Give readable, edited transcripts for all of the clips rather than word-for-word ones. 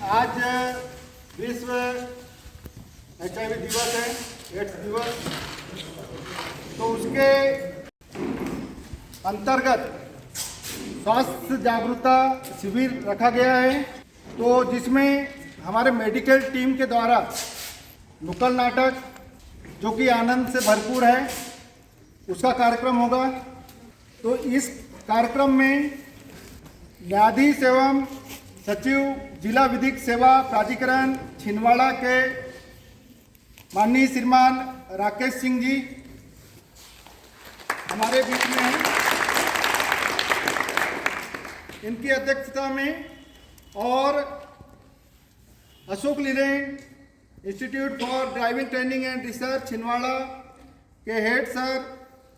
आज विश्व HIV दिवस है, एड्स दिवस। तो उसके अंतर्गत स्वास्थ्य जागरूकता शिविर रखा गया है, तो जिसमें हमारे मेडिकल टीम के द्वारा नुक्कड़ नाटक जो कि आनंद से भरपूर है उसका कार्यक्रम होगा। तो इस कार्यक्रम में न्यायाधीश एवं सचिव जिला विधिक सेवा प्राधिकरण छिंदवाड़ा के माननीय श्रीमान राकेश सिंह जी हमारे बीच में हैं। इनकी अध्यक्षता में और Ashok Leyland institute for driving training and research Chhindwara के हेड सर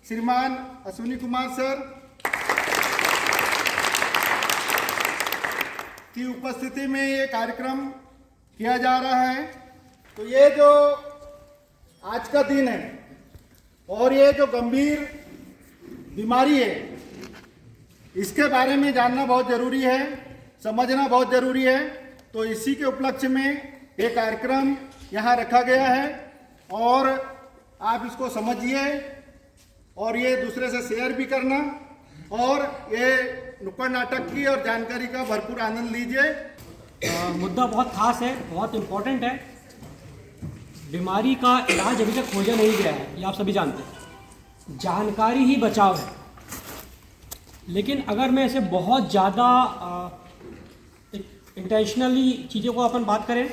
श्रीमान अश्विनी कुमार सर की उपस्थिति में ये कार्यक्रम किया जा रहा है। तो ये जो आज का दिन है और ये जो गंभीर बीमारी है इसके बारे में जानना बहुत ज़रूरी है, समझना बहुत ज़रूरी है। तो इसी के उपलक्ष्य में ये कार्यक्रम यहाँ रखा गया है और आप इसको समझिए और ये दूसरे से शेयर भी करना और ये नुक्कड़ नाटक की और जानकारी का भरपूर आनंद लीजिए। मुद्दा बहुत खास है, बहुत इम्पोर्टेंट है। बीमारी का इलाज अभी तक खोजा नहीं गया है, ये आप सभी जानते हैं। जानकारी ही बचाव है। लेकिन अगर मैं ऐसे बहुत ज़्यादा इंटेंशनली चीज़ों को अपन बात करें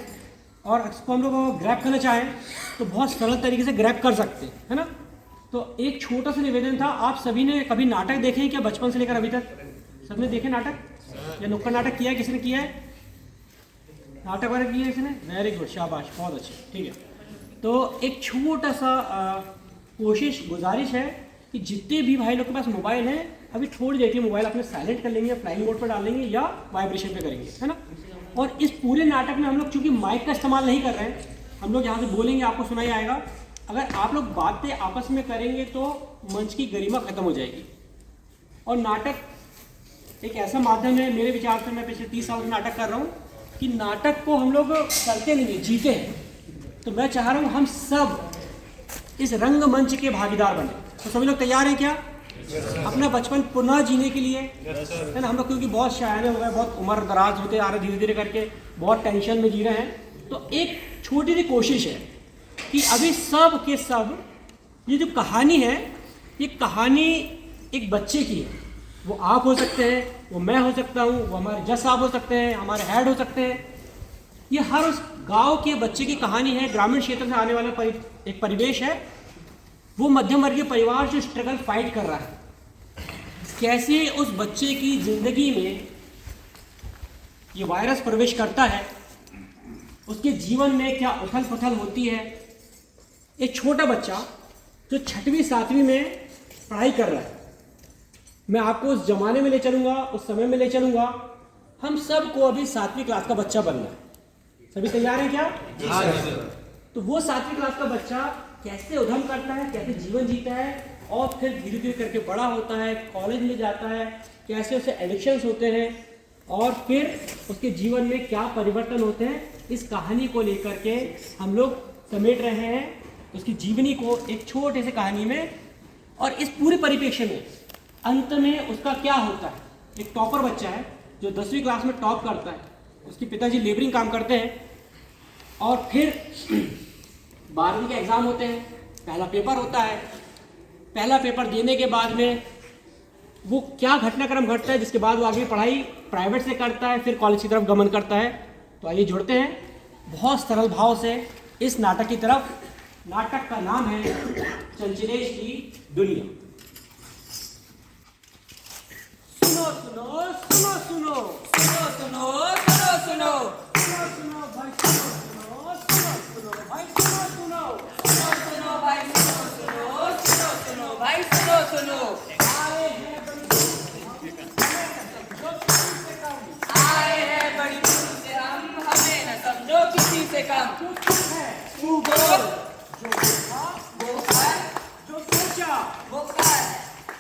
और इसको हम लोग ग्रैब करना चाहें तो बहुत सरल तरीके से ग्रैब कर सकते हैं, है ना। तो एक छोटा सा निवेदन था, आप सभी ने कभी नाटक देखे हैं क्या? बचपन से लेकर अभी तक सबने देखे नाटक या नुक्कड़ नाटक किया है? किसी ने किया है नाटक वगैरह? किया है किसी ने? वेरी गुड, शाबाश, बहुत अच्छे, ठीक है। तो एक छोटा सा कोशिश गुजारिश है कि जितने भी भाई लोग के पास मोबाइल है अभी थोड़ी देर के मोबाइल अपने साइलेंट कर लेंगे, फ्लाइंग मोड पर डालेंगे या वाइब्रेशन पे करेंगे, है ना। और इस पूरे नाटक में हम लोग चूंकि माइक का इस्तेमाल नहीं कर रहे हैं, हम लोग यहाँ से बोलेंगे, आपको सुनाई आएगा। अगर आप लोग बातें आपस में करेंगे तो मंच की गरिमा खत्म हो जाएगी। और नाटक एक ऐसा माध्यम है, मेरे विचार से, मैं पिछले 30 साल से नाटक कर रहा हूँ, कि नाटक को हम लोग करते नहीं है, जीते हैं। तो मैं चाह रहा हूँ हम सब इस रंगमंच के भागीदार बने। तो सभी लोग तैयार हैं क्या? अपना बचपन पुनः जीने के लिए, है ना। हम लोग क्योंकि बहुत शायरे हो गए, बहुत उम्र दराज होते आ रहे, धीरे धीरे करके बहुत टेंशन में जी रहे हैं। तो एक छोटी सी कोशिश है कि अभी सब के सब ये जो कहानी है, ये कहानी एक बच्चे की है। वो आप हो सकते हैं, वो मैं हो सकता हूँ, वो हमारे जज साहब हो सकते हैं, हमारे हेड हो सकते हैं। ये हर उस गांव के बच्चे की कहानी है, ग्रामीण क्षेत्र से आने वाला एक परिवेश है। वो मध्यम वर्गीय परिवार जो स्ट्रगल फाइट कर रहा है, कैसे उस बच्चे की जिंदगी में ये वायरस प्रवेश करता है, उसके जीवन में क्या उथल पुथल होती है। एक छोटा बच्चा जो 6वीं 7वीं में पढ़ाई कर रहा है, मैं आपको उस जमाने में ले चलूंगा, उस समय में ले चलूंगा। हम सब को अभी 7वीं क्लास का बच्चा बनना है। सभी तैयार हैं क्या? हाँ जी। तो वो 7वीं क्लास का बच्चा कैसे उद्यम करता है, कैसे जीवन जीता है और फिर धीरे धीरे करके बड़ा होता है, कॉलेज में जाता है, कैसे उसे एडिक्शंस होते हैं और फिर उसके जीवन में क्या परिवर्तन होते हैं, इस कहानी को लेकर के हम लोग समेट रहे हैं उसकी जीवनी को एक छोटे से कहानी में। और इस पूरे परिप्रेक्ष्य में अंत में उसका क्या होता है। एक टॉपर बच्चा है जो 10वीं क्लास में टॉप करता है, उसके पिताजी लेबरिंग काम करते हैं और फिर 12वीं के एग्ज़ाम होते हैं, पहला पेपर होता है। पहला पेपर देने के बाद में वो क्या घटनाक्रम घटता है जिसके बाद वो आगे पढ़ाई प्राइवेट से करता है, फिर कॉलेज की तरफ गमन करता है। तो आइए जुड़ते हैं बहुत सरल भाव से इस नाटक की तरफ। नाटक का नाम है चंचलेश की दुनिया। सुनो सुनो सुनो सुनो सुनो सुनो सुनो सुनो सुनो सुनो भाई, सुनो सुनो सुनो सुनो भाई, सुनो सुनो सुनो सुनो भाई, सुनो सुनो सुनो सुनो भाई, सुनो सुनो। आए हैं बड़ी दूर से हम, हमें न समझो किसी से कम। तू बोल, जो देखा वो है, जो सोचा वो है।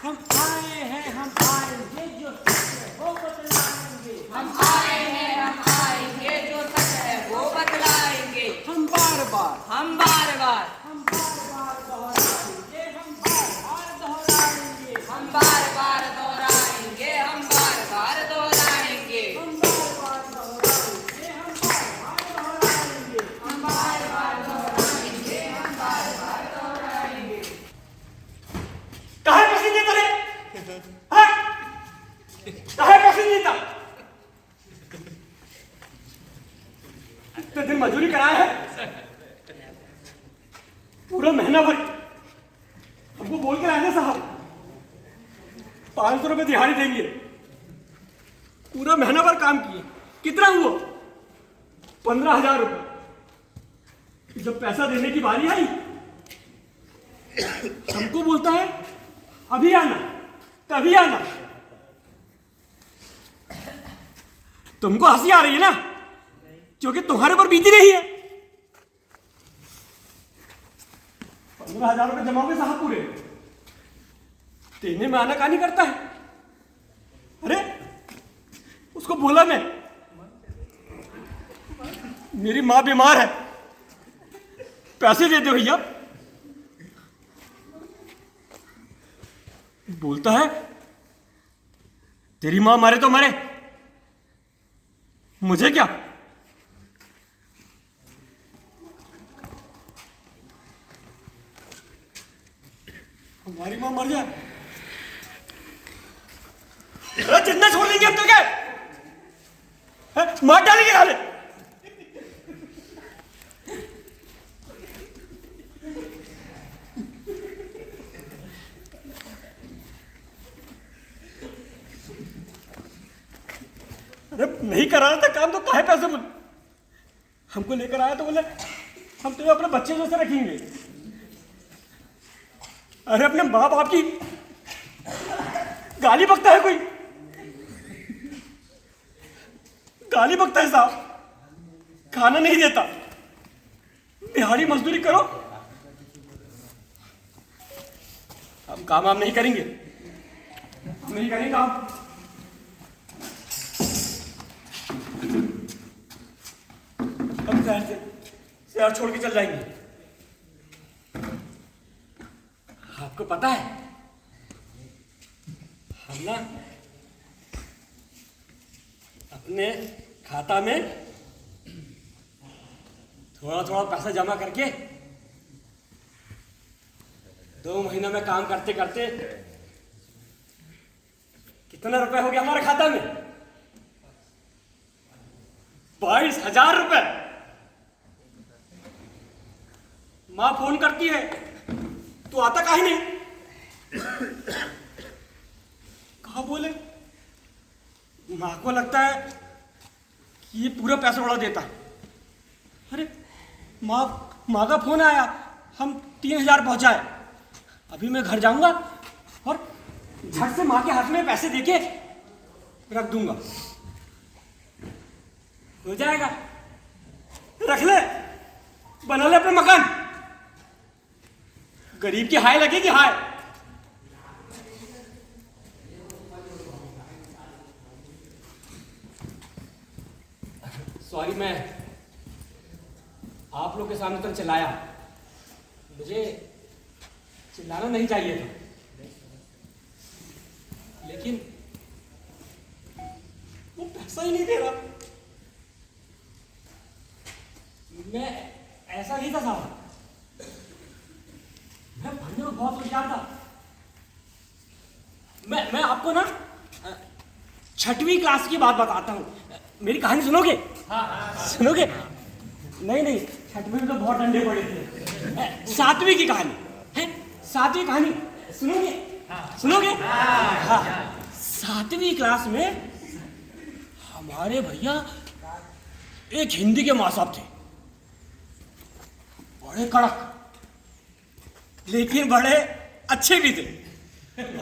हम आए हैं, हम आएंगे, जो सच है वो बतलाएंगे। हम आए हैं, हम आएंगे, जो सच हम बार बार हम बार बार दोहराएंगे, हम बार बार दोहराएंगे, हम बार बार दोहराएंगे, हम बार बार दोहराएंगे, हम बार बार दोहराएंगे, हम बार बार दोहराएंगे, हम बार बार दोहराएंगे, हम बार बार दोहराएंगे। काहे पैसे देता रे? हाँ? काहे पैसे देता? इतने दिन मजदूरी कराया है, पूरा महीना भर हमको बोल के आए साहब 500 रुपये दिहाड़ी देंगे। पूरा महीना भर काम किए, कितना हुआ? 15,000 रुपये। जब पैसा देने की बारी आई हमको बोलता है अभी आना, तभी आना। तुमको हंसी आ रही है ना, क्योंकि तुम्हारे ऊपर बीती रही है। 15,000 रुपये जमा हुए साहब पूरे, देने में आनाकानी करता है। अरे उसको बोला मैं, मेरी माँ बीमार है, पैसे दे दो भैया। बोलता है तेरी माँ मरे तो मरे, मुझे क्या। हमारी माँ मर जाए, जिंदा छोड़ देंगे हम तो क्या, मार डालेंगे नाले। अरे नहीं करा रहा था काम तो काहे पैसे बोले, हमको लेकर आया तो बोले हम तुम्हें अपने बच्चे जैसे रखेंगे। अरे अपने माँ बाप की गाली बकता है कोई, गाली बकता है साहब, खाना नहीं देता, दिहाड़ी मजदूरी करो। हम काम नहीं करेंगे, हम नहीं करेंगे काम। हम शहर छोड़ के चल जाएंगे। आपको पता है हम ना अपने खाता में थोड़ा थोड़ा पैसा जमा करके 2 महीना में काम करते करते कितना रुपए हो गया हमारे खाता में? 22,000 रुपए। माँ फोन करती है तो आता काहे नहीं, कहा बोले माँ को लगता है कि ये पूरा पैसा उड़ा देता है। अरे माँ का फोन आया, हम 3,000 पहुंचाए। अभी मैं घर जाऊंगा और झट से माँ के हाथ में पैसे देके रख दूंगा, हो जाएगा। रख ले, बना ले अपना मकान। गरीब की हाय लगेगी, हाय। सॉरी, मैं आप लोग के सामने तो चिल्लाया, मुझे चिल्लाना नहीं चाहिए था, लेकिन वो पैसा ही नहीं दे रहा। मैं ऐसा नहीं था साहब, मैं पढ़ने में बहुत होशियार था। मैं आपको ना 6वीं क्लास की बात बताता हूँ, मेरी कहानी सुनोगे? हाँ। सुनोगे? नहीं 6वीं में तो बहुत डंडे पड़े थे। 7वीं की कहानी है, 7वीं कहानी सुनोगे? सुनोगे? हाँ। 7वीं क्लास में हमारे भैया एक हिंदी के माँ साहब थे, बड़े कड़क लेकिन बड़े अच्छे भी थे।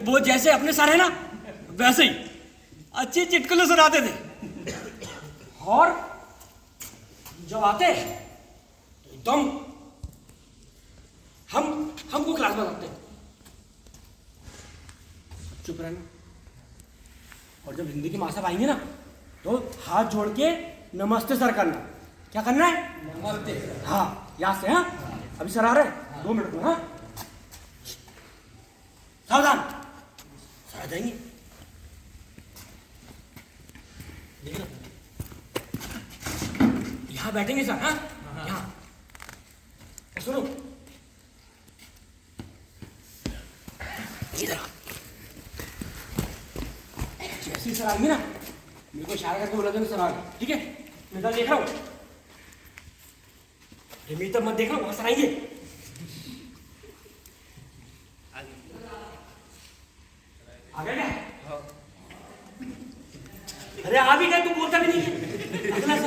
वो जैसे अपने सर है ना वैसे ही अच्छी चुटकुले सुनाते थे, और जब आते तो एकदम हमको क्लास में रखते, चुप रहना। और जब हिंदी की माँ साहब आएंगे ना तो हाथ जोड़ के नमस्ते सर करना। क्या करना है? नमस्ते। हाँ, याद से। हाँ अभी सर आ रहे हैं, 2 मिनट में। हाँ सावधान, सर आ जाएंगे। देख लो यहाँ बैठेंगे सर। हाँ यहाँ सुनो, इधर जैसे सर आएंगे ना मेरे को इशारा करके बोला देना सर आ गए, ठीक है? मैं इधर देख रहा हूँ, मेरी तरफ मत देख रहा हूँ, वहां सर आएंगे। आ गए क्या? अरे आ भी गए, तू बोलता भी नहीं है। अगला सर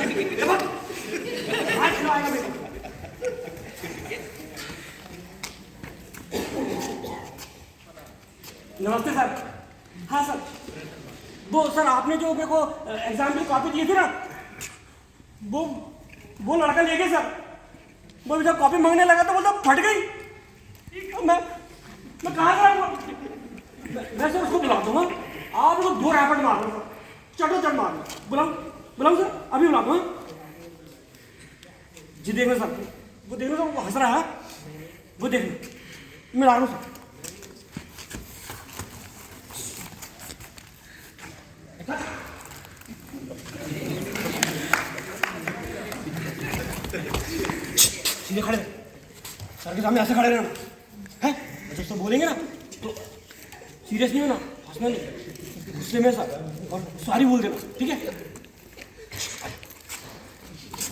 आज खिलवाएगा बेटा। नमस्ते सर। हाँ सर, वो सर आपने जो मेरे को एग्जाम की कॉपी दी थी ना, वो लड़का ले गया सर। वो जब कॉपी मांगने लगा तो बोलता फट गई। मैं कहाँ से मैं सर उसको बुलाता हूँ। आप लोग 2 रैपट मार लो सर, चटो चट मार लो। बुलाऊँ सर? अभी बुलाता हूँ जी। देखना सर, वो देखना सर, वो हंस रहा है, वो देखना। मैं ला रहा हूँ सर। सीधे खड़े सर के सामने, ऐसे खड़े रहना है। जब सब बोलेंगे ना तो सीरियस नहीं होना, हंसना नहीं, गुस्से में सर, और सॉरी बोल देना, ठीक है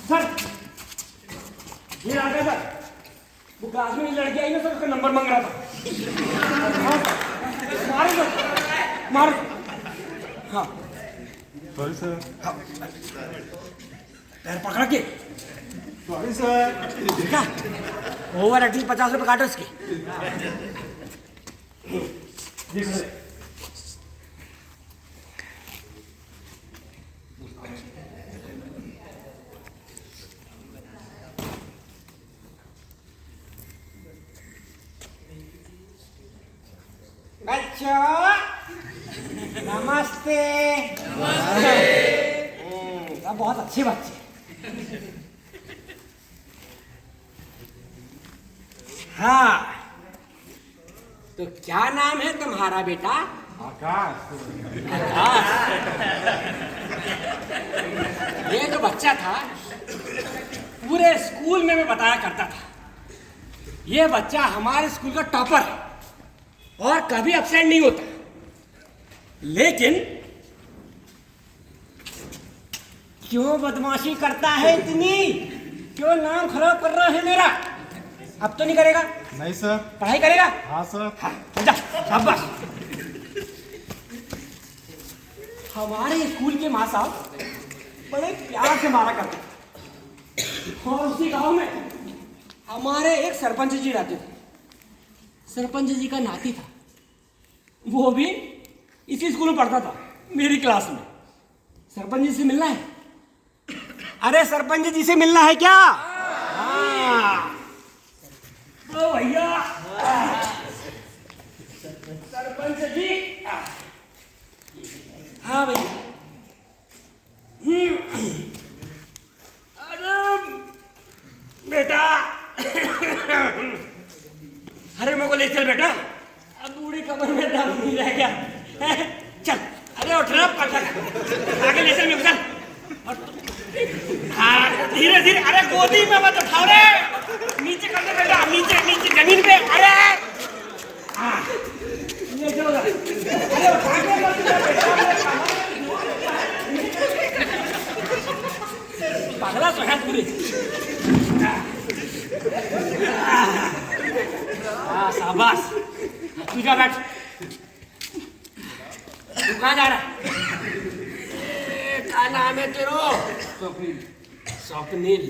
सर? ये आ गया सर, वो क्लास में लड़की आई ना सर, उसका नंबर मांग रहा था। हाँ मारे सर, मारे। हाँ सॉरी सर। हाँ पैर पकड़ के सॉरी सर। देखा, ओवर एक्टिंग 50 रुपये काटो इसके। बच्चों नमस्ते। सब बहुत अच्छे बच्चे। हाँ तो क्या नाम है तुम्हारा बेटा? आकाश। ये जो बच्चा था पूरे स्कूल में मैं बताया करता था, ये बच्चा हमारे स्कूल का टॉपर है और कभी अपसेंट नहीं होता। लेकिन क्यों बदमाशी करता है इतनी? क्यों नाम खराब कर रहा है मेरा? अब तो नहीं करेगा? नहीं सर। पढ़ाई करेगा? हाँ सर। हाँ जा, शाबाश। हमारे स्कूल के माँ साहब बड़े प्यार से मारा करते थे और उसी गांव में हमारे एक सरपंच जी रहते थे। सरपंच जी का नाती था, वो भी इसी स्कूल में पढ़ता था, मेरी क्लास में। सरपंच जी से मिलना है? अरे सरपंच जी से मिलना है क्या? हाँ तो भैया सरपंच जी। हाँ भैया। अरे बेटा, अरे मेरे को ले चल बेटा, अब बूढ़ी कमर में दम नहीं रह गया। चल, अरे उठ रहा आगे ले चल, मेरे को चल। हाँ धीरे धीरे, अरे गोदी में मत उठाओ रे, नीचे कर दे बेटा, नीचे नीचे जमीन पे। अरे हाँ ले चलो। अरे उठा के पगला तो है पूरे। हाँ शाबाश, तू जा बैठ। तू कहाँ जा रहा है? क्या नाम है तेरा? स्वप्निल।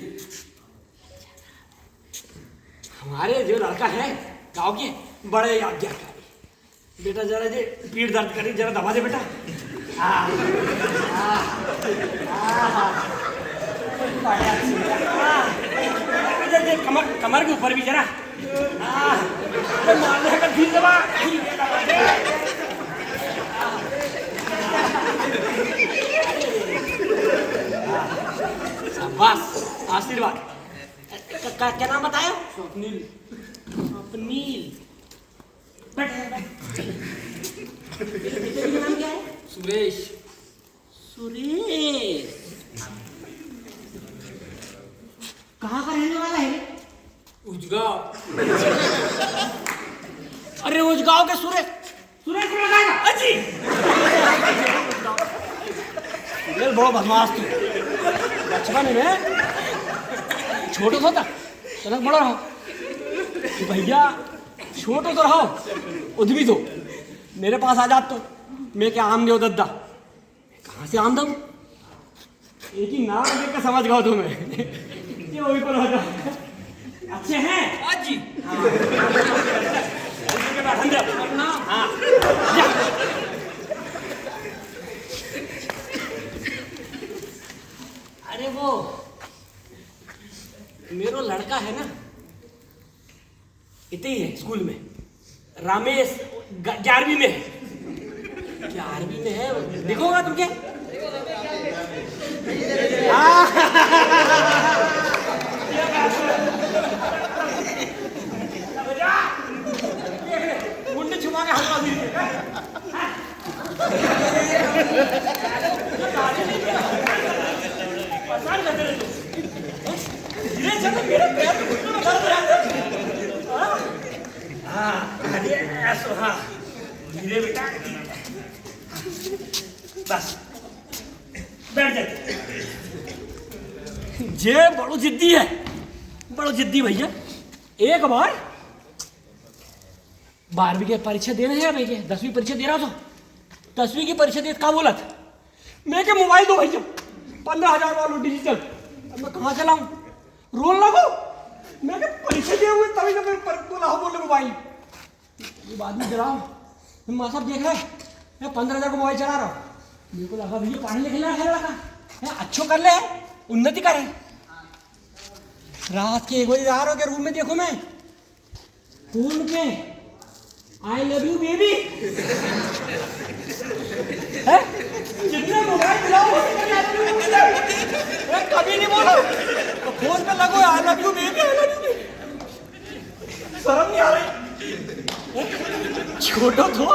हमारे जो लड़का है गाँव के, बड़े आज्ञाकारी। बेटा जरा जे पीठ दर्द करी, जरा दबा दे बेटा। कमर के ऊपर भी जरा मारने का ठीक दबा। बस आशीर्वाद। इसका क्या नाम बताया? स्वप्नील। स्वप्नील, बैठ बैठ। तेरा नाम क्या है? सुरेश। सुरेश, कहाँ का रहने वाला है? उजगांव। अरे उजगांव के सुरेश, सुरेश को लगाएगा अजी। सुरेश बड़ा बदमाश तू। बचपन में छोटो होता तनक बड़ा रहो भैया, छोटो तो रहो उधवी दो, मेरे पास आ जात तो मैं क्या आम दो दद्दा, कहाँ से आम दम? एक ही नाम देख कर समझ गया तुम्हें। ये वही पर होता। अच्छे हैं आज जी। हाँ। अरे वो मेरो लड़का है ना, इतने ही है स्कूल में, रामेश 11वीं में है। 11वीं में है, दिखोगा तुम क्या? मुंडे छुपा के हल्का दी परेशान करते रहे तुम। धीरे चलो, मेरे पैर में घुटनों में दर्द है। हाँ, अरे ऐसो, हाँ धीरे बेटा, बस बैठ जाते। जे बड़ो जिद्दी है, बड़ो जिद्दी भैया। एक बार 12वीं की परीक्षा देने है भैया, 10वीं परीक्षा दे रहा था, 10वीं की परीक्षा दे का बोला था मैं क्या मोबाइल दो भैया, 15,000 वालों डिजिटल। अब मैं कहाँ चलाऊं, रोल लगो। मैं क्या परीक्षा दिए हुए तभी तो मैं बोला हो बोले मोबाइल, ये बाद में चलाओ। माँ साहब देख रहे मैं 15,000 को मोबाइल चला रहा हूँ। मेरे को लगा भैया पढ़ने लिखने लगा लड़का है, अच्छो कर ले, उन्नति करे। रात के 1 बजे आ रहा हूँ, रूम में देखो मैं फोन पे आई लव यू बेबी है, जितने मोबाइल चलाओ कभी नहीं बोलो, तो फोन पे लगो I love you baby, I love you. शर्म नहीं आ रही? छोटो तो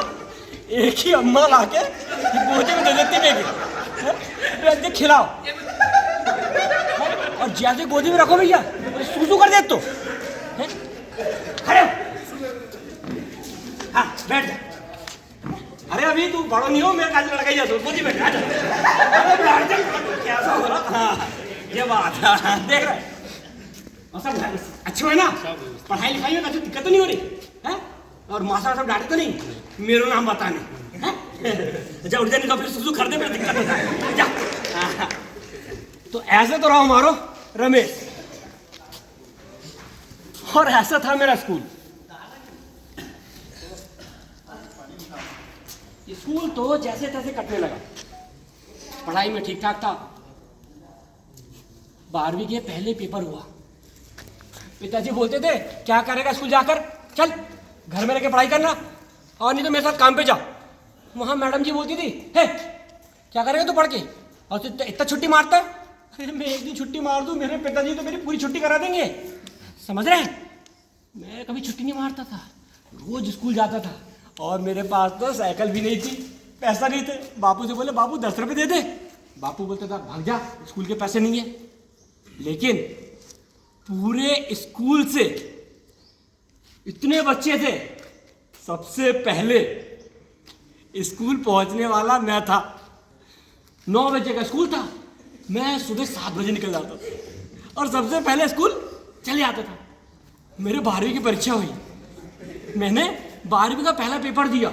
एक ही अम्मा लाके गोदी में दे देती बेबी, खिलाओ और जैसे गोदी में रखो भैया सूसू कर दे तो। खड़े हो, हाँ बैठ जा। अरे अभी तू बड़ो नहीं हो, मेरे काज लड़का जा, गोदी में बैठ जा। कैसा हो रहा? हाँ ये बात है, देख रहे सब अच्छे है ना, पढ़ाई लिखाई में कुछ दिक्कत तो नहीं हो रही है, और मास्टर सब डांटे तो नहीं, मेरा नाम बताने जा, उठ जाने का फिर सुसु कर दे, मेरा दिक्कत होता है जा। तो ऐसे तो रहा मारो रमेश, और ऐसा था मेरा स्कूल। स्कूल तो जैसे तैसे कटने लगा, पढ़ाई में ठीक ठाक था। 12वीं के पहले पेपर हुआ, पिताजी बोलते थे क्या करेगा स्कूल जाकर, चल घर में रह के पढ़ाई करना, और नहीं तो मेरे साथ काम पे जा। वहां मैडम जी बोलती थी हे क्या करेगा तू पढ़ के, और तू इतना छुट्टी मारता है। अरे मैं एक दिन छुट्टी मार दूं, मेरे पिताजी तो मेरी पूरी छुट्टी करा देंगे, समझ रहे हैं? मैं कभी छुट्टी नहीं मारता था, रोज स्कूल जाता था, और मेरे पास तो साइकिल भी नहीं थी, पैसा नहीं थे। बापू से बोले बापू 10 रुपये दे दे, बापू बोलते था भाग जा, स्कूल के पैसे नहीं है। लेकिन पूरे स्कूल से इतने बच्चे थे, सबसे पहले स्कूल पहुंचने वाला मैं था। 9 बजे का स्कूल था, मैं सुबह 7 बजे निकल जाता था और सबसे पहले स्कूल चले आता था। मेरे 12वीं की परीक्षा हुई, मैंने 12वीं का पहला पेपर दिया,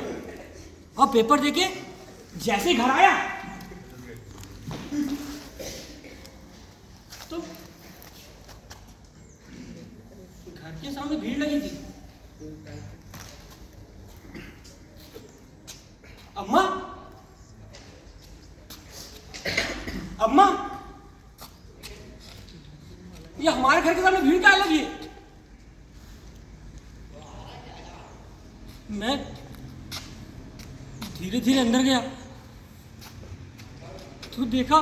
और पेपर देके जैसे घर आया तो घर के सामने भीड़ लगी थी। अम्मा अम्मा, ये हमारे घर के सामने भीड़ क्या लगी है? मैं धीरे धीरे अंदर गया तो देखा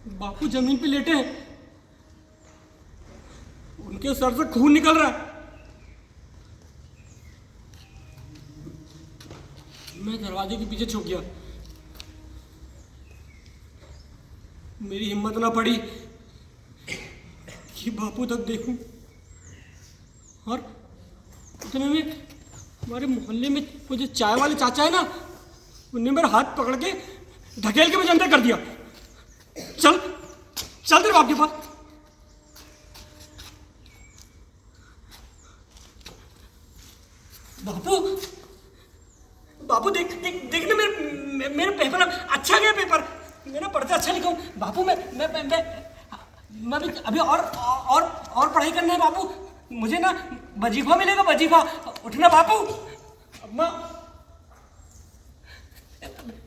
बापू जमीन पे लेटे हैं, उनके सर से खून निकल रहा है। मैं दरवाजे के पीछे छुप गया। मेरी हिम्मत ना पड़ी कि बापू तक देखूं, और इतने में हमारे मोहल्ले में वो जो चाय वाले चाचा है ना, उनने मेरा हाथ पकड़ के धकेल के मुझे अंदर कर दिया। चल चल तेरे बाप के पास। बापू बापू देख देख देख ना मेरे पेपर अच्छा गया, पेपर मेरा पढ़ता अच्छा लिखा हूँ बापू। मैं भी अभी और पढ़ाई करना है बापू। मुझे ना वजीफा मिलेगा, वजीफा। उठना बापू। अम्मा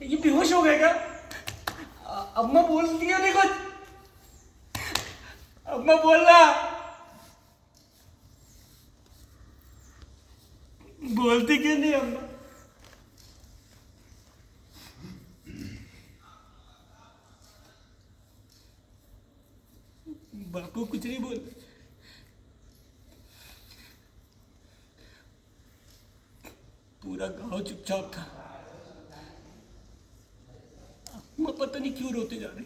ये बेहोश हो गए क्या? अम्मा बोलती है देखो, अम्मा बोलना, बोलती क्यों नहीं अम्मा? बापू कुछ नहीं बोल। पूरा गांव चुपचाप था। मैं पता नहीं क्यों रोते जा रही।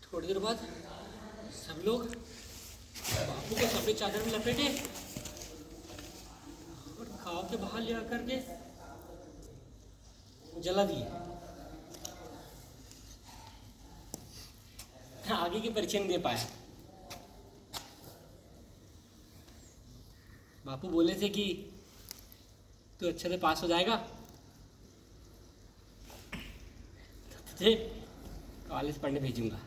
थोड़ी देर बाद सब लोग बापू को सफेद चादर में लपेटे और गांव के बाहर ले आकर के जला दिए। आगे की परीक्षा नहीं दे पाया। बापू बोले थे कि तू अच्छे से पास हो जाएगा तो तुझे कॉलेज पढ़ने भेजूंगा।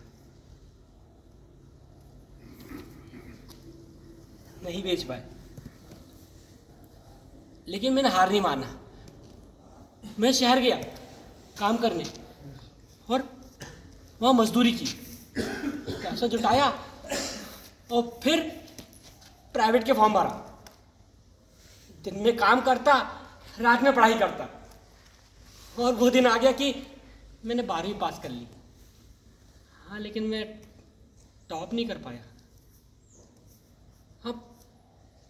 नहीं भेज पाए, लेकिन मैंने हार नहीं माना। मैं शहर गया काम करने और वहाँ मजदूरी की, पैसा जुटाया और फिर प्राइवेट के फॉर्म भरा। दिन में काम करता, रात में पढ़ाई करता, और वो दिन आ गया कि मैंने 12वीं पास कर ली। हाँ, लेकिन मैं टॉप नहीं कर पाया। हाँ,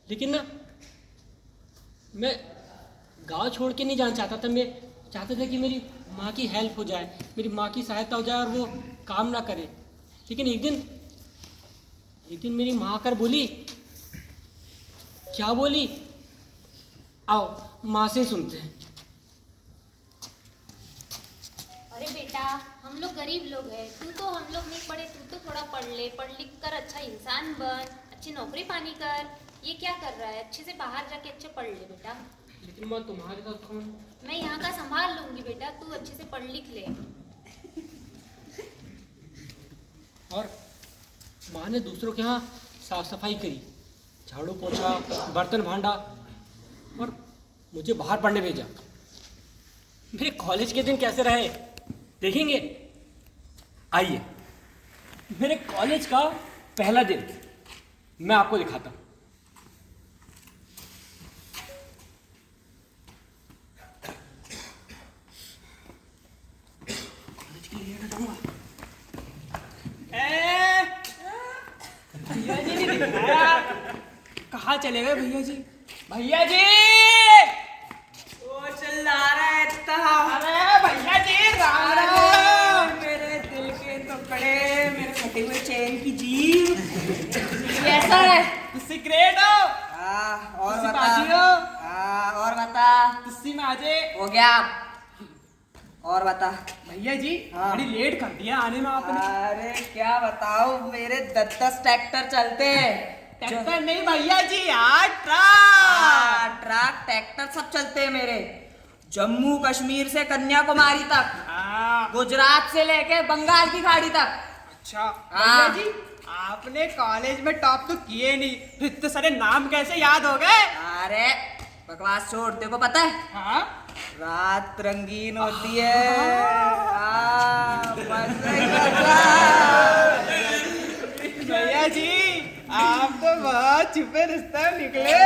लेकिन ना मैं गांव छोड़ के नहीं जाना चाहता था। मैं चाहता था कि मेरी माँ की हेल्प हो जाए, मेरी माँ की सहायता हो जाए और वो काम ना करे। लेकिन एक दिन मेरी माँ आकर बोली। क्या बोली? आओ माँ से सुनते हैं। अरे बेटा, हम लोग गरीब लोग हैं, तू तो हम लोग नहीं पढ़े, तू तो थोड़ा पढ़ ले, पढ़ लिख कर अच्छा इंसान बन, अच्छी नौकरी पानी कर। ये क्या कर रहा है? अच्छे से बाहर जाके अच्छे पढ़ ले बेटा। लेकिन माँ तुम्हारे साथ कौन? मैं यहाँ का संभाल लूंगी बेटा, तू अच्छे से पढ़ लिख ले। और माँ ने दूसरों के यहाँ साफ सफाई करी, झाड़ू पोछा, बर्तन भांडा, और मुझे बाहर पढ़ने भेजा। मेरे कॉलेज के दिन कैसे रहे देखेंगे? आइए, मेरे कॉलेज का पहला दिन मैं आपको दिखाता हूँ। कॉलेज के लिए जाऊंगा। भैया जी नहीं दिखाया। कहाँ चले गए भैया जी? भैया जी वो चिल्ला रहे था। अरे भैया जी राम राम। मेरे दिल के टुकड़े, मेरे कटे हुए चैन की जीव। कैसा है? तुस्सी ग्रेट हो। और बता। और बता। तुस्सी में आजे हो गया। और बता भैया जी। बड़ी लेट कर दिया आने में आपने। अरे क्या बताओ, मेरे 10 ट्रैक्टर चलते हैं। ट्रैक्टर नहीं भैया जी, यार ट्रक। ट्रक ट्रैक्टर सब चलते हैं मेरे। जम्मू कश्मीर से कन्याकुमारी तक, गुजरात से लेके बंगाल की खाड़ी तक। अच्छा भैया जी, आपने कॉलेज में टॉप तो किए नहीं, फिर इतने सारे नाम कैसे याद हो गए? अरे बकवास छोड़, तेरे को पता है? हाँ? रात रंगीन होती है। भैया जी आप तो बहुत छुपे रिश्ते निकले।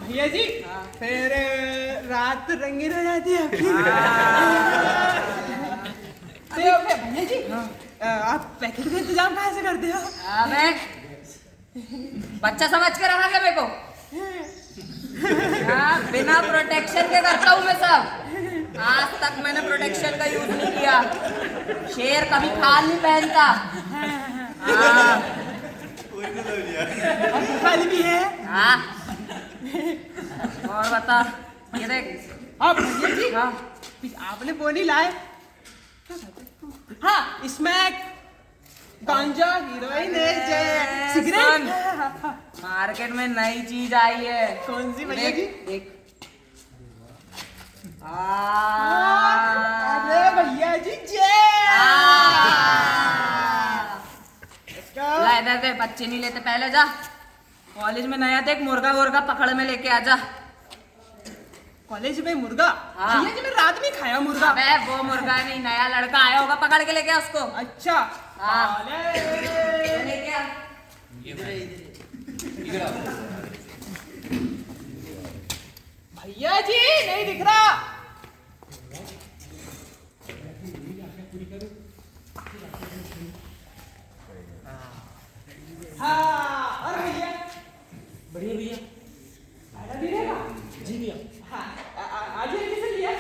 भैया रात तो रंगीन हो जाती है आपकी। अरे भैया जी, आप पैकेट का इंतजाम कहाँ से करते हो? अबे बच्चा समझ के रखा क्या मेरे को? हाँ, बिना प्रोटेक्शन के करता हूँ मैं सब। आज तक मैंने प्रोटेक्शन का यूज नहीं किया। शेर कभी खाल नहीं पहनता। हाँ। खाली भी है। हाँ। और बता, ये देख। हाँ भैया जी, हाँ, आपने वो नहीं लाए? हाँ, स्मैक, गांजा, हीरोइन, सिगरेट। मार्केट में नई चीज आई है। कौन सी भैया जी? देख। अरे भैया जी, जय। ला इधर दे, बच्चे नहीं लेते, पहले जा कॉलेज में नया देख, मुर्गा वुर्गा पकड़ में लेके आ जा। कॉलेज में मुर्गा? हाँ। भैया जी, मैं रात में खाया मुर्गा। अबे वो मुर्गा नहीं, नया लड़का आया होगा, पकड़ के लेके आ उसको। अच्छा। हाँ। अरे। लेके आ। भैया जी, नहीं दिख रहा। हाँ, और भैया बढ़िया भैया। आटा भी रहेगा? जी भैया। हाँ, आज ये किसे लिया?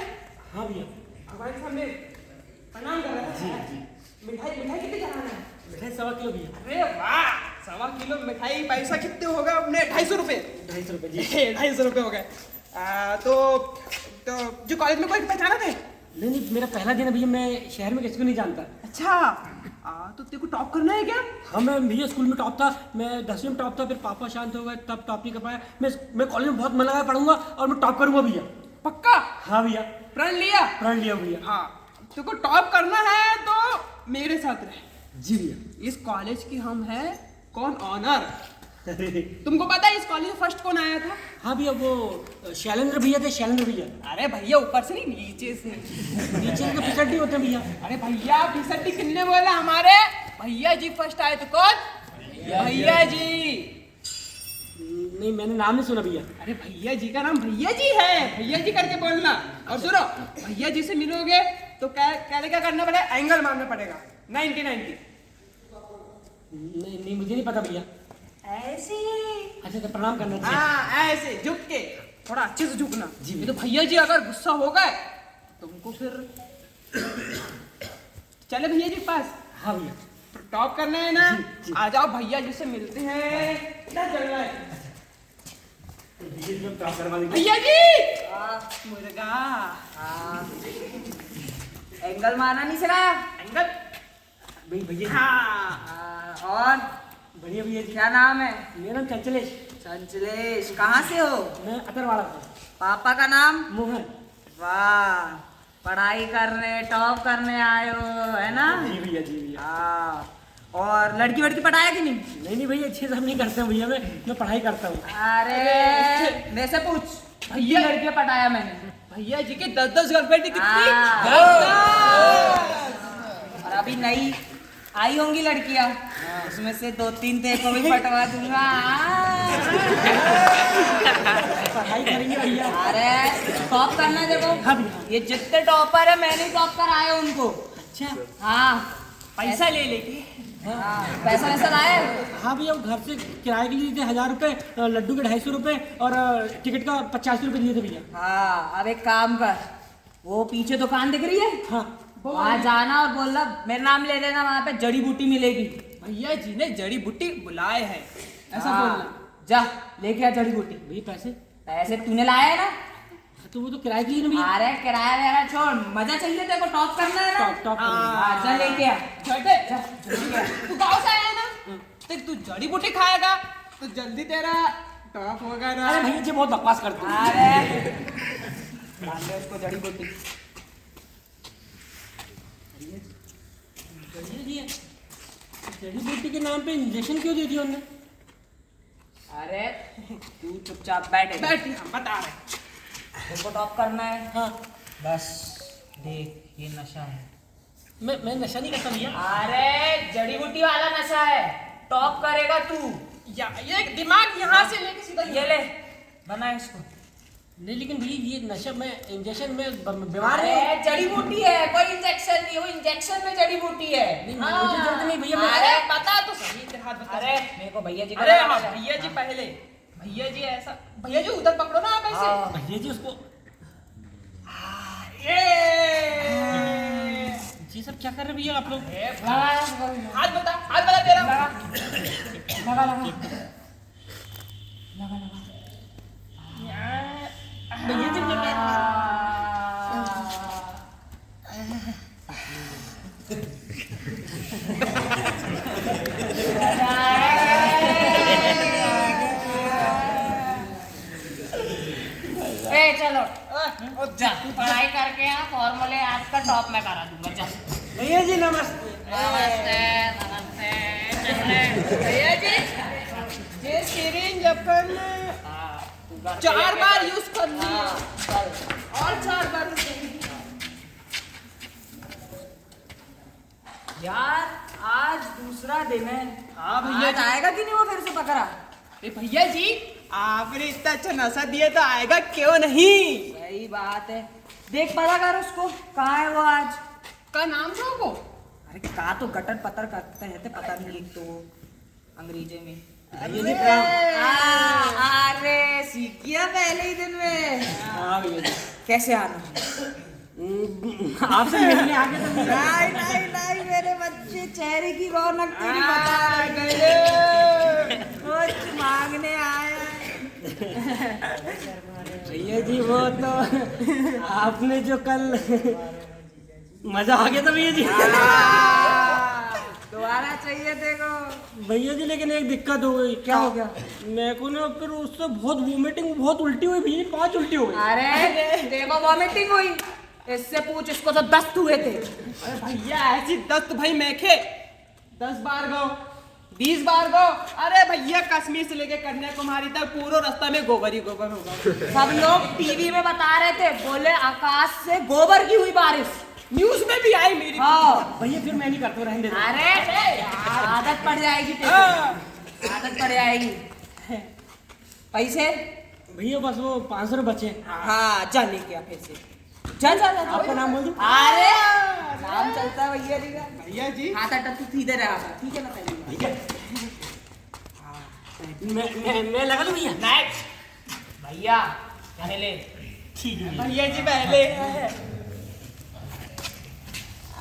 हाँ भैया। हमारे सामने प्रणाम कर रहा था। मिठाई मिठाई कितने चढ़ाना है? मिठाई 1.25 किलो भैया। अरे वाह, 1.25 किलो मिठाई। पैसा कितने होगा अपने? 250 रुपए। 250 रुपये जी। 250 रुपए हो गए। तो जो कॉलेज में कोई पहचाना थे? नहीं नहीं, मेरा पहला दिन है भैया, मैं शहर में किसी को नहीं जानता। अच्छा। तो तेरे को टॉप करना है क्या? हाँ, मैं भैया स्कूल में टॉप था, मैं 10वीं में टॉप था, फिर पापा शांत हो गए तब टॉप नहीं कर पाया। मैं कॉलेज में बहुत मन लगा पढ़ूंगा और मैं टॉप करूंगा भैया। पक्का? हाँ भैया। प्रण लिया? प्रण लिया भैया। हाँ, तेरे को टॉप करना है तो मेरे साथ रहे। जी भैया। इस कॉलेज की हम हैं कौन ऑनर। तुमको पता है इस कॉलेज में फर्स्ट कौन आया था? हाँ भैया, वो शैलेंद्र भैया थे, शैलेंद्र भैया। अरे भैया, ऊपर से नहीं, नीचे से। नीचे के फिसड्डी होते हैं भैया। अरे भैया, फिसड्डी किसने बोला? हमारे भैया जी फर्स्ट आए। तो कौन? भैया जी। नहीं, मैंने नाम नहीं सुना भैया। अरे भैया जी का नाम भैया जी है, भैया जी करके बोलना। और सुनो, भैया जी से मिलोगे तो क्या करना पड़ेगा? एंगल मारना पड़ेगा 90-90। नहीं, मुझे नहीं पता भैया। ऐसे? अच्छा, तो प्रणाम करना चाहिए। हाँ, ऐसे झुक के, थोड़ा अच्छे से झुकना जी। नहीं तो भैया जी अगर गुस्सा हो गए तुमको फिर चले भैया जी के पास। हाँ भैया। टॉप करना है ना? जी। आ जाओ, भैया जी से मिलते हैं। क्या चल रहा है भैया जी? मुर्गा। एंगल मारना नहीं सिखाया? एंगल? भैया जी। हाँ। और बढ़िया भैया जी। क्या नाम है? मेरा नाम चंचलेश। संचलेश। कहाँ से हो? मैं अतरवाड़ा से। पापा का नाम? मोहन। वाह, पढ़ाई करने टॉप करने आए हो, है ना? जी भैया, जी भैया। हाँ। और लड़की वड़की पटाया कि नहीं? नहीं भैया, अच्छे से हम नहीं करते हैं भैया, मैं पढ़ाई करता हूँ। अरे मेरे से पूछ, भैया लड़कियां पटाया मैंने। भैया जी के 10-10 गर्लफ्रेंड कितनी? और अभी नई आई होंगी लड़कियां, उसमें से 2-3 तेरे को भी पटवा दूंगा। पढ़ाई करेंगे भैया। अरे टॉप करना देखो। हाँ भैया। ये जितने टॉपर है मैंने ही टॉप कराए उनको। अच्छा। हाँ, पैसा ले लेके। हाँ, पैसा वैसा लाए? हाँ भैया, वो घर से किराए के लिए थे 1000 रुपये, लड्डू के 250 रुपये और टिकट का 85 रुपये दिए थे भैया। हाँ, अब एक काम कर, वो पीछे दुकान दिख रही है, हाँ, वहाँ जाना और बोलना मेरा नाम ले देना, वहाँ पे जड़ी बूटी मिलेगी। भैया जी ने जड़ी बूटी बुलाए हैं, ऐसा हाँ, बोलना। जा लेके आ जड़ी बूटी। भैया पैसे? पैसे तूने लाया है ना? तो वो तो किराए के लिए ना भैया। अरे किराया वगैरह छोड़, मजा चाहिए तेरे को, टॉप करना है ना? टॉप हाँ, जा लेके आ। छोटे, जा, लेके आ। तू गाँव से आया ना, तो तू जड़ी बूटी खाएगा तो जल्दी तेरा टॉप होगा ना। अरे भैया जी बहुत बकवास करते हैं। अरे डाल दे उसको जड़ी बूटी। जड़ी बूटी के नाम पे इंजेक्शन क्यों दे दिया उन्होंने? अरे तू चुपचाप बैठ, बैठ, हम बता रहे। उसको टॉप करना है। हाँ, बस देख, ये नशा है। मैं नशा नहीं करता भैया। अरे जड़ी बूटी वाला नशा है, टॉप करेगा तू। या ये दिमाग यहाँ से लेके सीधा ये ले, बना इसको। नहीं लेकिन भैया ये नशा में इंजेक्शन में बीमार है। अरे जड़ी बूटी है, कोई इंजेक्शन नहीं, वो इंजेक्शन में जड़ी बूटी है। मुझे जरूरत नहीं भैया, अरे पता तो सही तेरे हाथ बता। अरे मेरे को भैया जी का अरे नाम हाँ है। भैया जी पहले, भैया जी ऐसा, भैया जी उधर पकड़ो ना आप ऐसे। भैया जी उसको ये ये सब क्या कर रहे हैं भैया आप लोग? हाथ बता तेरा। लगा लगा भैया जी चलो जा पढ़ाई करके यहाँ फॉर्मूले आज का टॉप में करा दूंगा। चल भैया जी नमस्ते। नमस्ते नमस्ते। चले भैया जी ये सिरिंज अपन 4 बार यूज कर लिया और 4 बार यार आज दूसरा दिन है। हाँ भैया आज जी। आएगा कि नहीं वो फिर से पकड़ा? अरे भैया जी आपने इतना अच्छा नशा दिया तो आएगा क्यों नहीं। सही बात है, देख पता कर उसको कहाँ है वो आज। का नाम था वो? अरे का तो गटर पतर करते हैं, पता नहीं एक तो वो अंग्रेजी में। भैया जी प्रणाम। अरे सीख गया पहले ही दिन में। हाँ भैया जी कैसे आना? आपसे मिलने आ गए तो नहीं नहीं नहीं, मेरे बच्चे चेहरे की रौनक तेरी बता रही है। कुछ मांगने आया है। भैया जी वो तो आपने जो कल मजा आ गया था भैया जी। दोबारा चाहिए देखो। भैया जी लेकिन एक दिक्कत हो गई। क्या हो गया? मेरे को ना फिर उससे बहुत वोमिटिंग, बहुत उल्टी हुई भैया जी, 5 उल्टी हो गई। अरे देखो वॉमिटिंग हुई, इससे पूछ, इसको तो 10 हुए थे। अरे भैया ऐसी 10 तो भाई मैं खे 10 बार गो 20 बार गो। अरे भैया कश्मीर से लेके कन्याकुमारी तक पूरा रास्ता में गोबर ही गोबर होगा। सब लोग टीवी में बता रहे थे, बोले आकाश से गोबर की हुई बारिश। न्यूज में भी आई मेरी। हाँ भैया फिर मैं नहीं करता हूँ, रहने दे। अरे आदत पड़ जाएगी तेरे को, आदत पड़ जाएगी। पैसे? भैया बस वो 500 रुपये बचे। हाँ जा लेके आ फिर से। जा जा जा। आपका नाम बोल दूं? अरे नाम चलता है भैया जी का। भैया जी हाथ अटक तू सीधे रहा था, ठीक है ना? पहले मैं लगा दूं भैया? नेक्स्ट भैया पहले। ठीक है भैया जी पहले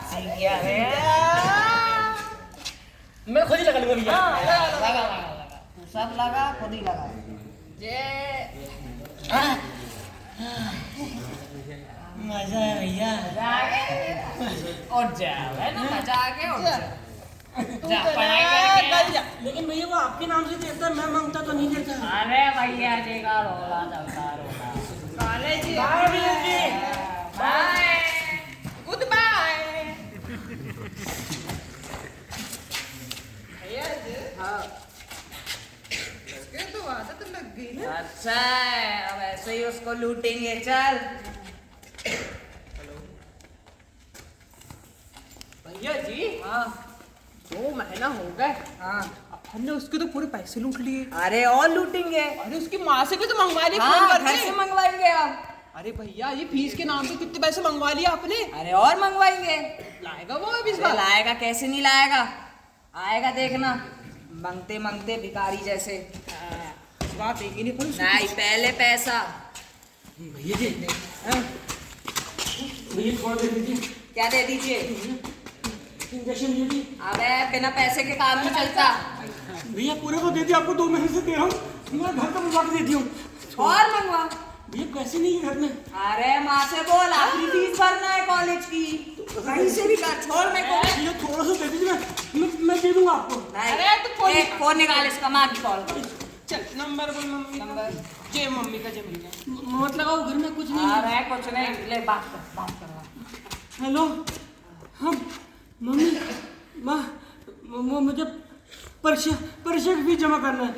सीख गया रे। मैं खुद ही लगा लूंगा भैया। लगा तू सब लगा, खुद ही लगा। मजा है भैया। और जा है ना, मजा आ गया। और जा जा कल पढ़ाई करके। जा। लेकिन भैया वो आपके नाम से देता, मैं मांगता तो नहीं देता। अरे भैया जी का रोला चलता रोला। कॉलेज जी बाय भैया जी। बाय। Good bye. भैया जी हाँ इसके तो आदत लग गई ना। अच्छा है, अब ऐसे ही उसको लूटेंगे। चल भैया जी हाँ 2 महीना हो गए, हाँ। अपन ने उसके तो पूरे पैसे लूट लिए। अरे और लूटेंगे। अरे उसकी माँ से भी तो मंगवा लिए फोन हाँ घर करके। से मंगवाएंगे अब। अरे भैया ये फीस के नाम पे कितने पैसे मंगवा लिए आपने। अरे और मंगवाएंगे। लाएगा वो अभी इस अरे बार। लाएगा कैसे नहीं लाएगा, आएगा देखना। मांगते मांगते भिखारी जैसे। इस बार देगी नहीं पर नहीं पहले पैसा। भैया जी भैया कॉल दे दीजिए, क्या दे दीजिए? इंजेक्शन दे दीजिए। अबे बिना पैसे के काम नहीं चलता। भैया पूरे को दे दिया, आपको 2 महीने से दे रहा हूँ। मैं घर का बुला के दे दिया हूँ। और मंगवा। भैया पैसे नहीं है घर में। अरे माँ से बोल, आखिरी फीस भरना है कॉलेज की। कहीं से भी कर, छोड़ मेरे को। भैया थोड़ा सा दे दीजिए, मैं दे दूंगा आपको। नहीं अरे तू फोन एक फोन निकाल, इसका माँ की कॉल कर। चल नंबर बोल मम्मी का। नंबर। जय मम्मी का जय मम्मी का। मत लगाओ, घर में कुछ नहीं है। अरे कुछ नहीं, ले बात कर, बात कर। हेलो हम मम्मी माँ मुझे परीक्षा की फीस जमा करना है।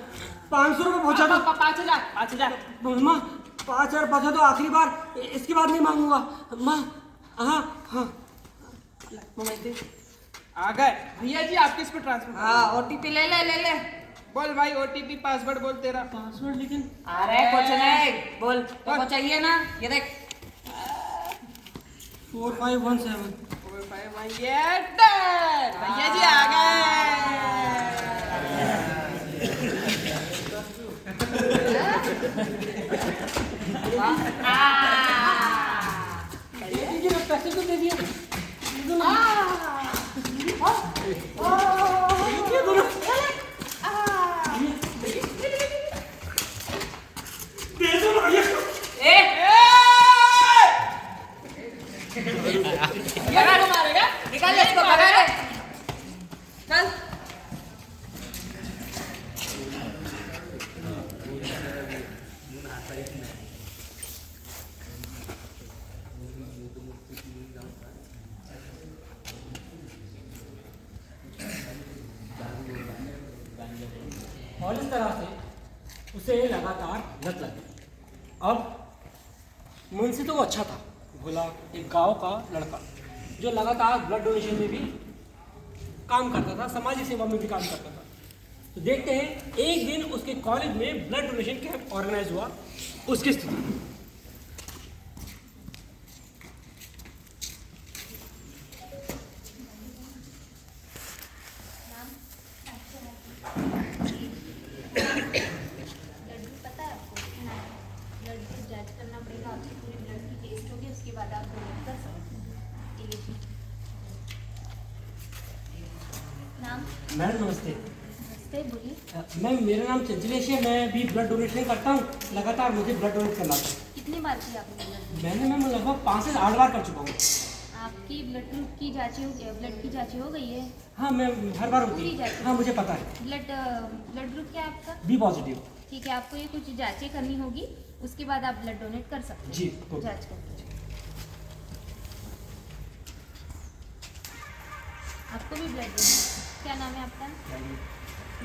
500 रुपये पहुँचा दो। 5,000 माँ 5,000 पहुँचा दो, आखिरी बार, इसके बाद नहीं मांगूंगा माँ। हाँ हाँ मोबाइल दे। आ गए भैया जी आपके इस पे ट्रांसफर। हाँ ओटीपी ले ले ले ले। बोल भाई OTP पासवर्ड बोल तेरा। पासवर्ड लेकिन अरे कुछ नहीं बोल, तो चाहिए ना, ये देख 4517। भैया जी आ गए। पैसे तो दे दिए। मारेगा, निकाल ले इसको, भगा ले। चल और इस तरह से उसे लगातार लत लगी। अब मुंशी तो वो अच्छा था, भोला, एक गांव का लड़का जो लगातार ब्लड डोनेशन में भी काम करता था, समाज सेवा में भी काम करता था। तो देखते हैं एक दिन उसके कॉलेज में ब्लड डोनेशन कैंप ऑर्गेनाइज हुआ, उसकी स्थिति। पता है आपको ब्लड की जांच करना पड़ेगा, आपकी पूरी ब्लड की टेस्ट होगी, उसके बाद आप डोनेट कर सकते हैं। नाम? मैडम नमस्ते। नमस्ते, बोलिए। मैम मेरा नाम चंचलेश है, मैं भी ब्लड डोनेशन करता हूँ। लगातार मुझे ब्लड डोनेट करना था। कितनी बार की आपने ब्लड? मैंने मैम लगभग 5 से 8 बार कर चुका हूँ। आपकी ब्लड ग्रुप की जांचें हो गई, ब्लड की जांचें हो गई है? हाँ मैम, हर बार होती पूरी है। जांच? हाँ मुझे पता है। ब्लड ग्रुप क्या है आपका? B positive. ठीक है, आपको ये कुछ जांचें करनी होगी, उसके बाद आप ब्लड डोनेट कर सकते हैं। जी, ओके। जांच कर आपको भी ब्लड डोनेट। क्या नाम है आपका?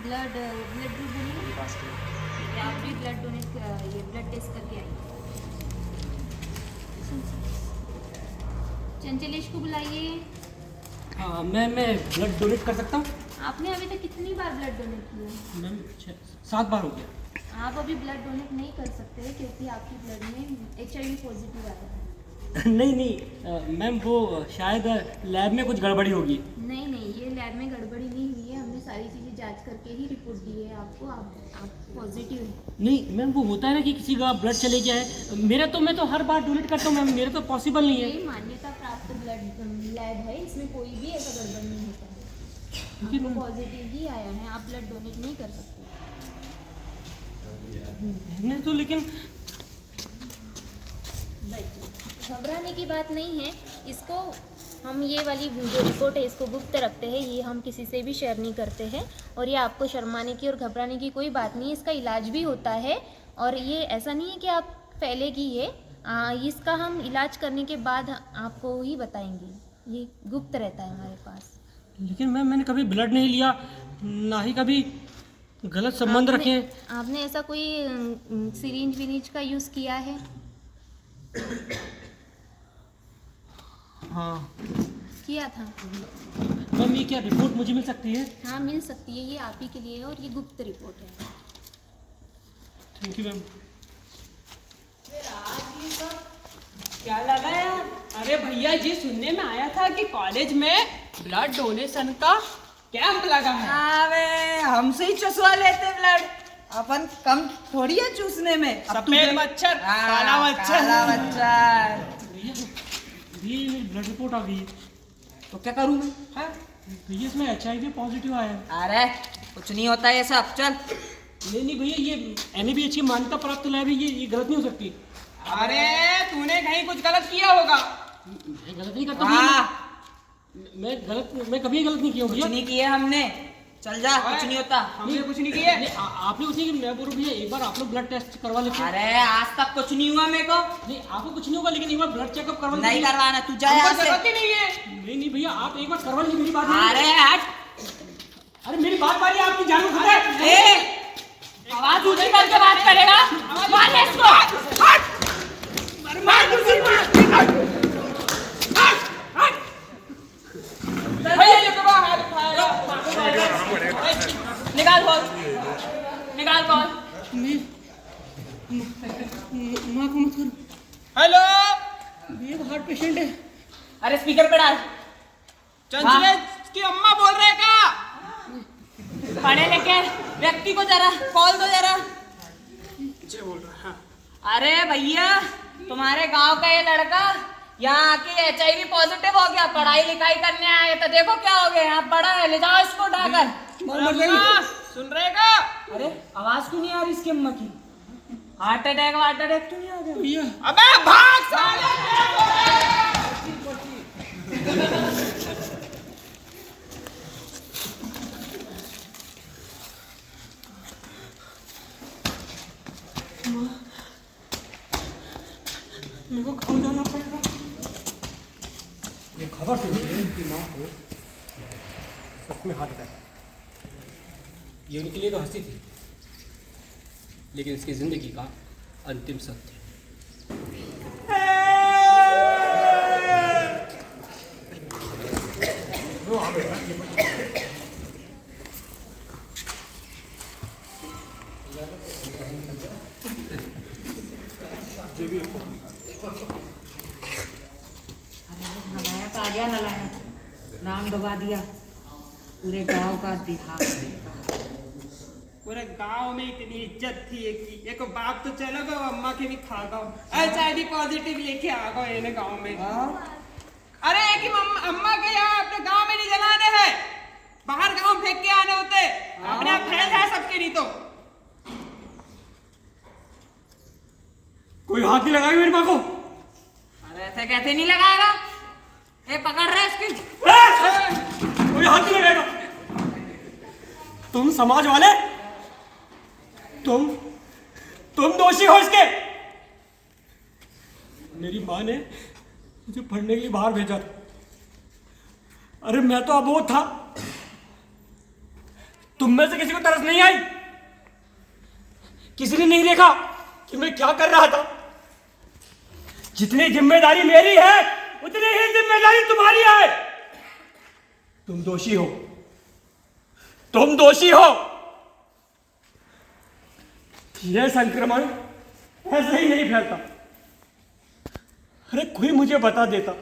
ब्लड ग्रुप बोलिए। ठीक है, आप भी ब्लड डोनेट ये ब्लड टेस्ट करके आइए। चंचलेश को बुलाइए। हाँ मैं ब्लड डोनेट कर सकता हूँ। आपने अभी तक कितनी बार ब्लड डोनेट किया? मैम 7 बार हो गया। आप अभी ब्लड डोनेट नहीं कर सकते क्योंकि आपकी ब्लड में HIV पॉजिटिव आया है। नहीं मैम, वो शायद लैब में कुछ गड़बड़ी होगी। नहीं, ये लैब में गड़बड़ी नहीं हुई है, हमने सारी चीज़ें जांच करके ही रिपोर्ट दी है आपको। आप पॉजिटिव हैं। नहीं मैम, वो होता है ना कि किसी का ब्लड चले गया है। मैं तो हर बार डोनेट करता हूँ मैम, मेरा तो पॉसिबल नहीं है। ये मान्यता प्राप्त ब्लड लैब है, इसमें कोई भी ऐसा गड़बड़ नहीं होता है। लेकिन आपको पॉजिटिव ही आया है, आप ब्लड डोनेट नहीं कर सकते। नहीं तो लेकिन घबराने की बात नहीं है। इसको हम ये वाली जो रिपोर्ट है इसको गुप्त रखते हैं, ये हम किसी से भी शेयर नहीं करते हैं। और ये आपको शर्माने की और घबराने की कोई बात नहीं है। इसका इलाज भी होता है और ये ऐसा नहीं है कि आप फैलेगी ये। इसका हम इलाज करने के बाद आपको ही बताएंगे, ये गुप्त रहता है हमारे पास। लेकिन मैम मैंने कभी ब्लड नहीं लिया, ना ही कभी गलत संबंध रखे हैं। आपने ऐसा कोई सिरिंज विरिंज का यूज़ किया है? हाँ किया था। मैम, ये क्या रिपोर्ट मुझे मिल सकती है? हाँ मिल सकती है, ये आप ही के लिए है और ये गुप्त रिपोर्ट है। Thank you ma'am. क्या लगा यार? अरे भैया जी, सुनने में आया था कि कॉलेज में ब्लड डोनेशन का कैंप लगा है। अबे हमसे ही चुसवा लेते ब्लड, अपन कम थोड़ी है चूसने में। सफेद मच्छर, काला मच्छर। काला मच्छर। भैया ये मेरी ब्लड रिपोर्ट आ गई है। तो क्या करूँ मैं? हाँ? भैया इसमें HIV पॉजिटिव आया है। अरे कुछ नहीं होता ये सब, चल। नहीं भैया, ये NABH की मान्यता प्राप्त लैब है, ये गलत नहीं हो सकती। अरे तूने कहीं कुछ गलत किया होगा। मैं गलत नहीं करता भैया। मैं कभी गलत नहीं किया हूँ कुछ भैया। नहीं किए हमने, चल जा, कुछ नहीं होता। हमने कुछ नहीं किया। नहीं, आपने कुछ नहीं किया। मैं बोल रहा हूँ भैया, एक बार आप लोग ब्लड टेस्ट करवा लेते हैं। अरे आज तक कुछ नहीं हुआ मेरे को। नहीं, आपको कुछ नहीं होगा, लेकिन एक बार ब्लड चेकअप करवा लीजिए। नहीं करवाना, तू जा हमको यहाँ से। जरूरत ही नहीं है। नहीं भैया, आप एक बार करवा लीजिए, मेरी बात नहीं। अरे हट। अरे मेरी बात मानिए, आपकी जान को खतरा है। ए, आवाज ऊंची करके बात करेगा, मार ले इसको। मार दूसरी भैया ये तो हाथ उठाएगा। निकाल बोल। निकाल कॉल। माँ को मत करो, हेलो, ये हार्ट पेशेंट है। अरे स्पीकर पे डाल। चंचले की अम्मा बोल रहे क्या? पढ़े लिखे व्यक्ति को जरा कॉल दो जरा। जी बोल रहा, हाँ। अरे भैया, तुम्हारे गांव का ये लड़का यहाँ आके HIV पॉजिटिव हो गया, पढ़ाई लिखाई करने आए तो देखो क्या हो गया, यहाँ पड़ा है, ले जाओ इसको उठाकर। अम्मा, सुन रहे क्या? अरे आवाज क्यों नहीं आ रही इसकी अम्मा की? हार्ट अटैक क्यों नहीं आ गया? भैया अबे भाग साले! मेरे को गाँव जाना पड़ेगा। ये खबर सुनी कि माँ को सच में हार्ट अटैक। ये उनके लिए तो हंसी थी, लेकिन इसकी जिंदगी का अंतिम सत्य। नलायक आ गया, नलायक नाम दबा दिया, पूरे गांव का दिखा। पूरे गांव में इतनी इज्जत थी एक बाप तो चलो गो, अम्मा के भी खा गो, HIV पॉजिटिव लेके आ गो इन्हें गांव में। अरे एक ही अम्मा के यहाँ अपने गांव में नहीं जलाने हैं, बाहर गांव फेंक के आने होते, अपने आप फैल जाए सबके, नहीं तो कोई हाथ नहीं लगाएगा मेरी माँ को। अरे ऐसे कैसे नहीं लगाएगा? ये पकड़ रहे इसकी। कोई हाथ नहीं लगाएगा। तुम समाज वाले, तुम दोषी हो इसके। मेरी माँ ने मुझे पढ़ने के लिए बाहर भेजा था। अरे मैं तो अबोध था, तुम में से किसी को तरस नहीं आई? किसी ने नहीं देखा कि मैं क्या कर रहा था? जितनी जिम्मेदारी मेरी है उतनी ही जिम्मेदारी तुम्हारी है। तुम दोषी हो, तुम दोषी हो। यह संक्रमण ऐसे ही नहीं फैलता। अरे कोई मुझे बता देता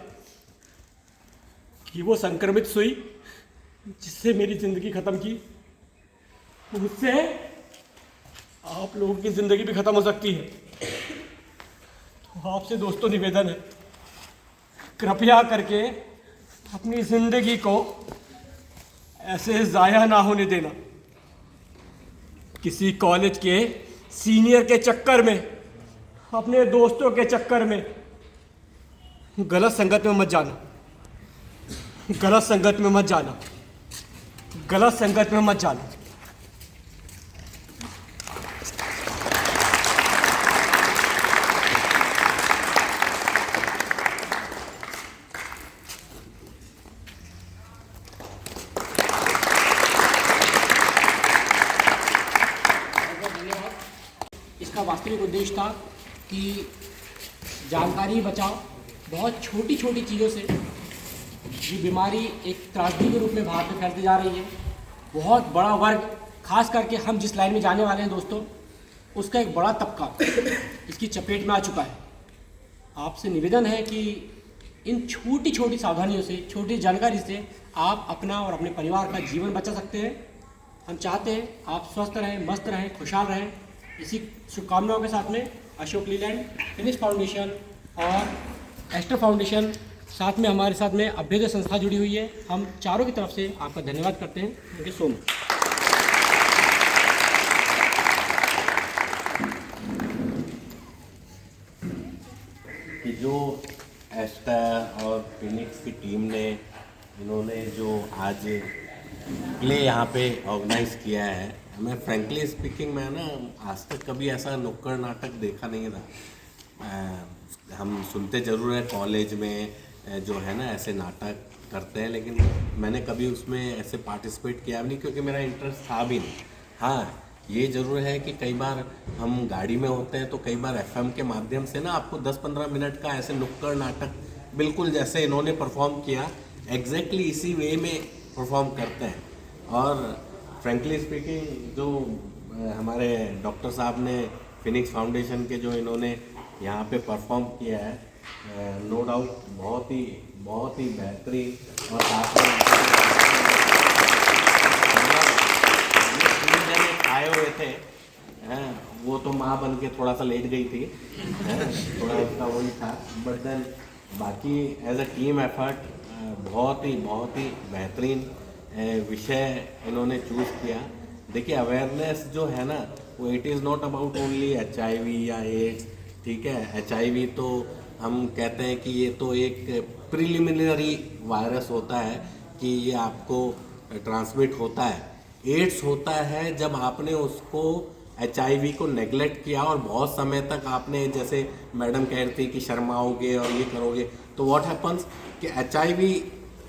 कि वो संक्रमित सुई जिससे मेरी जिंदगी खत्म की, उससे आप लोगों की जिंदगी भी खत्म हो सकती है। तो आपसे दोस्तों निवेदन है, कृपया करके अपनी जिंदगी को ऐसे जाया ना होने देना। किसी कॉलेज के सीनियर के चक्कर में, अपने दोस्तों के चक्कर में गलत संगत में मत जाना, गलत संगत में मत जाना, गलत संगत में मत जाना। इसका वास्तविक उद्देश्य था कि जानकारी बचाओ। बहुत छोटी छोटी चीज़ों से ये बीमारी एक त्रासदी के रूप में भारत में फैलती जा रही है। बहुत बड़ा वर्ग, खास करके हम जिस लाइन में जाने वाले हैं दोस्तों, उसका एक बड़ा तबका इसकी चपेट में आ चुका है। आपसे निवेदन है कि इन छोटी छोटी सावधानियों से, छोटी जानकारी से आप अपना और अपने परिवार का जीवन बचा सकते हैं। हम चाहते हैं आप स्वस्थ रहें, मस्त रहें, खुशहाल रहें। इसी शुभकामनाओं के साथ में अशोक लीलैंड, फिनिक्स फाउंडेशन और एस्टर फाउंडेशन, साथ में हमारे साथ में अभ्युदय संस्था जुड़ी हुई है। हम चारों की तरफ से आपका धन्यवाद करते हैं। Thank you so much. कि जो एस्टर और फिनिक्स की टीम ने, इन्होंने जो आज प्ले यहाँ पे ऑर्गेनाइज किया है, मैं फ्रेंकली स्पीकिंग मैं ना आज तक कभी ऐसा नुक्कड़ नाटक देखा नहीं था। हम सुनते ज़रूर है कॉलेज में जो है ना ऐसे नाटक करते हैं, लेकिन मैंने कभी उसमें ऐसे पार्टिसिपेट किया भी नहीं, क्योंकि मेरा इंटरेस्ट था भी नहीं। हाँ, ये ज़रूर है कि कई बार हम गाड़ी में होते हैं तो कई बार FM के माध्यम से ना आपको 10-15 मिनट का ऐसे नुक्कड़ नाटक बिल्कुल जैसे इन्होंने परफॉर्म किया, एग्जैक्टली इसी वे में परफॉर्म करते हैं। और फ्रेंकली स्पीकिंग जो हमारे डॉक्टर साहब ने फिनिक्स फाउंडेशन के जो इन्होंने यहाँ पे परफॉर्म किया है, नो डाउट बहुत ही बेहतरीन। और साथ में ये 3 जने आए हुए थे, हैं, वो तो माँ बन के थोड़ा सा लेट गई थी, हैं, थोड़ा उसका वही था, बट देन बाकी एज अ टीम एफर्ट बहुत ही बेहतरीन विषय इन्होंने चूज़ किया। देखिए अवेयरनेस जो है ना, वो it is not about only HIV या एड्स, ठीक है। HIV तो हम कहते हैं कि ये तो एक प्रिलिमिनरी वायरस होता है कि ये आपको ट्रांसमिट होता है। एड्स होता है जब आपने उसको HIV को नेगलेक्ट किया और बहुत समय तक आपने, जैसे मैडम कह रही थी कि शर्माओगे और ये करोगे, तो व्हाट हैपन्स कि HIV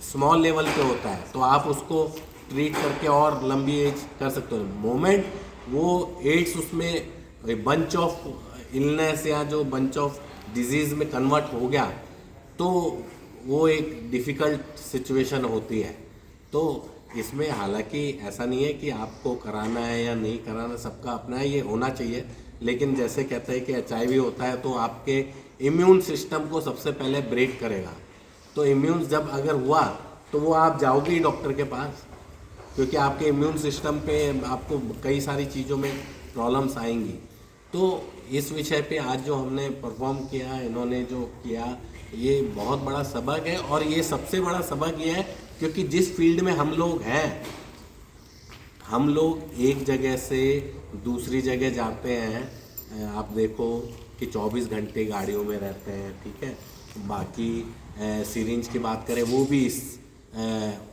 स्मॉल लेवल पे होता है, तो आप उसको ट्रीट करके और लंबी एज कर सकते हो। मोमेंट वो एड्स उसमें बंच ऑफ इलनेस या जो बंच ऑफ डिजीज़ में कन्वर्ट हो गया, तो वो एक डिफ़िकल्ट सिचुएशन होती है। तो इसमें हालांकि ऐसा नहीं है कि आपको कराना है या नहीं कराना, सबका अपना है, ये होना चाहिए। लेकिन जैसे कहते हैं कि HIV होता है तो आपके इम्यून सिस्टम को सबसे पहले ब्रेक करेगा। तो इम्यून जब अगर हुआ तो वो आप जाओगे ही डॉक्टर के पास, क्योंकि आपके इम्यून सिस्टम पे आपको कई सारी चीज़ों में प्रॉब्लम्स आएंगी। तो इस विषय पे आज जो हमने परफॉर्म किया, इन्होंने जो किया, ये बहुत बड़ा सबक है। और ये सबसे बड़ा सबक ये है क्योंकि जिस फील्ड में हम लोग हैं, हम लोग एक जगह से दूसरी जगह जाते हैं, आप देखो कि 24 घंटे गाड़ियों में रहते हैं, ठीक है। बाकी सिरिंज की बात करें, वो भी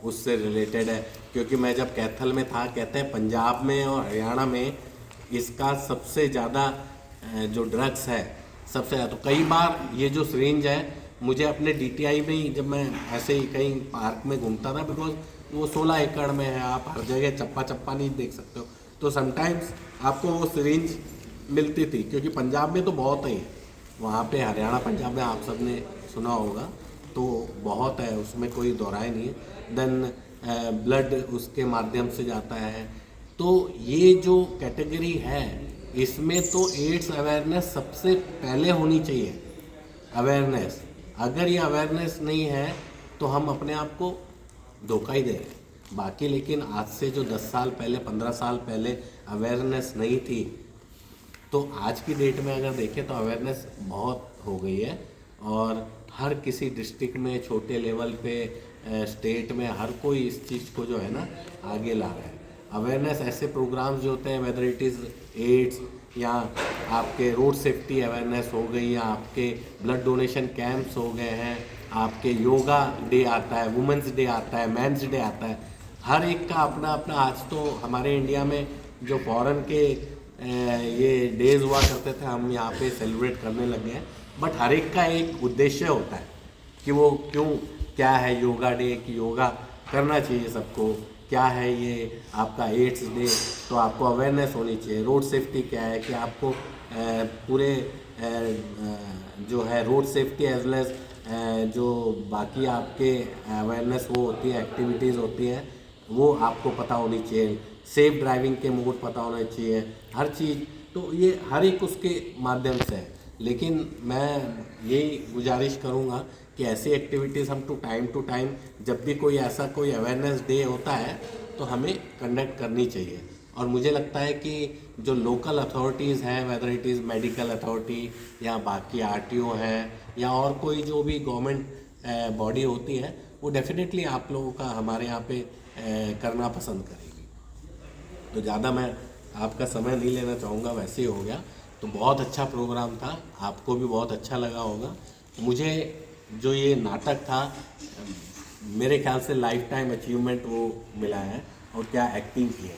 उससे रिलेटेड है, क्योंकि मैं जब कैथल में था, कहते हैं पंजाब में और हरियाणा में इसका सबसे ज़्यादा जो ड्रग्स है सबसे ज़्यादा। तो कई बार ये जो सिरिंज है, मुझे अपने DTI में ही, जब मैं ऐसे ही कहीं पार्क में घूमता था, बिकॉज वो 16 एकड़ में है, आप हर जगह चप्पा नहीं देख सकते हो, तो समटाइम्स आपको वो सिरिंज मिलती थी, क्योंकि पंजाब में तो बहुत ही है, वहाँ पे हरियाणा पंजाब में आप सब ने सुना होगा, तो बहुत है, उसमें कोई दोहराए नहीं है। देन ब्लड उसके माध्यम से जाता है। तो ये जो कैटेगरी है, इसमें तो एड्स अवेयरनेस सबसे पहले होनी चाहिए। अवेयरनेस, अगर ये अवेयरनेस नहीं है तो हम अपने आप को धोखा ही दे रहे हैं। बाकी लेकिन आज से जो 10 साल पहले, 15 साल पहले अवेयरनेस नहीं थी, तो आज की डेट में अगर देखें तो अवेयरनेस बहुत हो गई है। और हर किसी डिस्ट्रिक्ट में, छोटे लेवल पे, स्टेट में, हर कोई इस चीज़ को जो है ना आगे ला रहा है। अवेयरनेस ऐसे प्रोग्राम्स जो होते हैं, वेदर इट इज़ एड्स या आपके रोड सेफ्टी अवेयरनेस हो गई, या आपके ब्लड डोनेशन कैंप्स हो गए हैं, आपके योगा डे आता है, वुमेंस डे आता है, मेंस डे आता है, हर एक का अपना अपना। आज तो हमारे इंडिया में जो फॉरेन के ये डेज हुआ करते थे, हम यहाँ पे सेलिब्रेट करने लगे हैं, बट हर एक का एक उद्देश्य होता है कि वो क्यों, क्या है योगा डे, कि योगा करना चाहिए सबको, क्या है ये आपका एड्स डे, तो आपको अवेयरनेस होनी चाहिए। रोड सेफ्टी क्या है कि आपको पूरे जो है road safety as well as जो बाकी आपके अवेयरनेस वो होती है, एक्टिविटीज़ होती हैं, वो आपको पता होनी चाहिए। सेफ ड्राइविंग के मोड पता होना चाहिए, हर चीज़। तो ये हर एक उसके माध्यम से है। लेकिन मैं यही गुजारिश करूँगा कि ऐसी एक्टिविटीज़ हम टू टाइम जब भी कोई ऐसा कोई अवेयरनेस डे होता है तो हमें कंडक्ट करनी चाहिए। और मुझे लगता है कि जो लोकल अथॉरिटीज़ हैं, whether it is medical authority या बाकी RTO है या और कोई जो भी गवर्नमेंट बॉडी होती है, वो डेफिनेटली आप लोगों का हमारे यहाँ पे करना पसंद करेगी। तो ज़्यादा मैं आपका समय नहीं लेना चाहूँगा, वैसे ही हो गया। तो बहुत अच्छा प्रोग्राम था, आपको भी बहुत अच्छा लगा होगा। मुझे जो ये नाटक था, मेरे ख्याल से लाइफ टाइम अचीवमेंट वो मिला है। और क्या एक्टिंग की है।